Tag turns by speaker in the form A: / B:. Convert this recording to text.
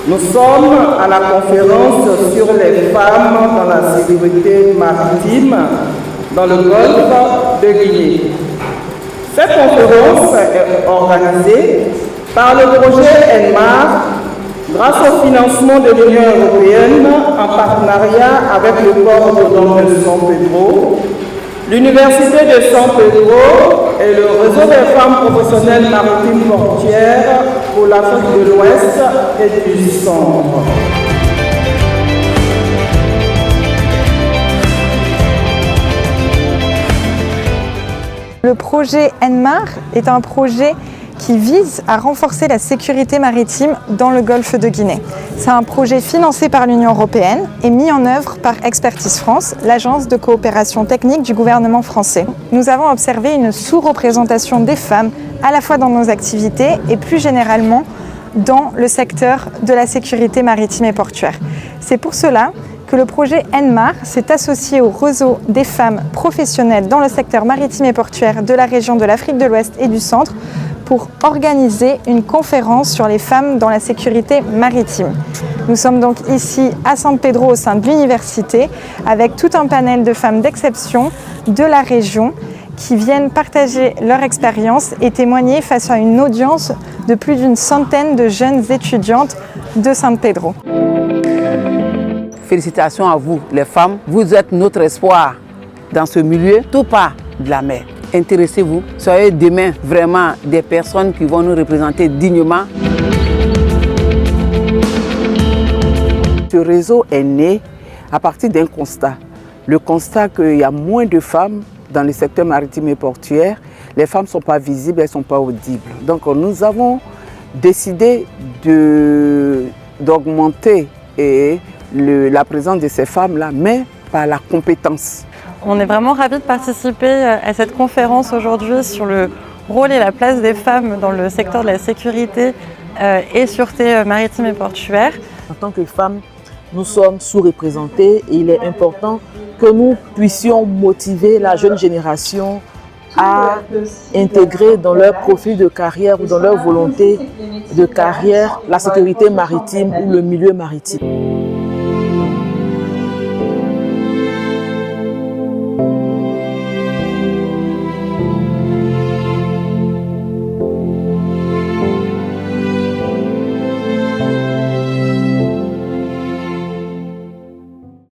A: Nous sommes à la conférence sur les femmes dans la sécurité maritime dans le golfe de Guinée. Cette conférence est organisée par le projet ENMAR grâce au financement de l'Union européenne en partenariat avec le port autonome de San Pedro, l'Université de San Pedro et le réseau des femmes professionnelles maritimes portuaires pour l'Afrique de l'Ouest et du Centre.
B: Le projet ENMAR est un projet qui vise à renforcer la sécurité maritime dans le golfe de Guinée. C'est un projet financé par l'Union européenne et mis en œuvre par Expertise France, l'agence de coopération technique du gouvernement français. Nous avons observé une sous-représentation des femmes à la fois dans nos activités et plus généralement dans le secteur de la sécurité maritime et portuaire. C'est pour cela que le projet ENMAR s'est associé au réseau des femmes professionnelles dans le secteur maritime et portuaire de la région de l'Afrique de l'Ouest et du Centre pour organiser une conférence sur les femmes dans la sécurité maritime. Nous sommes donc ici à San Pedro au sein de l'université avec tout un panel de femmes d'exception de la région qui viennent partager leur expérience et témoigner face à une audience de plus d'une centaine de jeunes étudiantes de San Pedro.
C: Félicitations à vous, les femmes. Vous êtes notre espoir dans ce milieu, tout pas de la mer. Intéressez-vous, soyez demain vraiment des personnes qui vont nous représenter dignement. Ce réseau est né à partir d'un constat. Le constat qu'il y a moins de femmes dans le secteur maritime et portuaire. Les femmes ne sont pas visibles, elles ne sont pas audibles. Donc nous avons décidé d'augmenter la présence de ces femmes-là, mais par la compétence.
B: On est vraiment ravis de participer à cette conférence aujourd'hui sur le rôle et la place des femmes dans le secteur de la sécurité et sûreté maritime et portuaire.
D: En tant que femmes, nous sommes sous-représentées et il est important que nous puissions motiver la jeune génération à intégrer dans leur profil de carrière ou dans leur volonté de carrière la sécurité maritime ou le milieu maritime.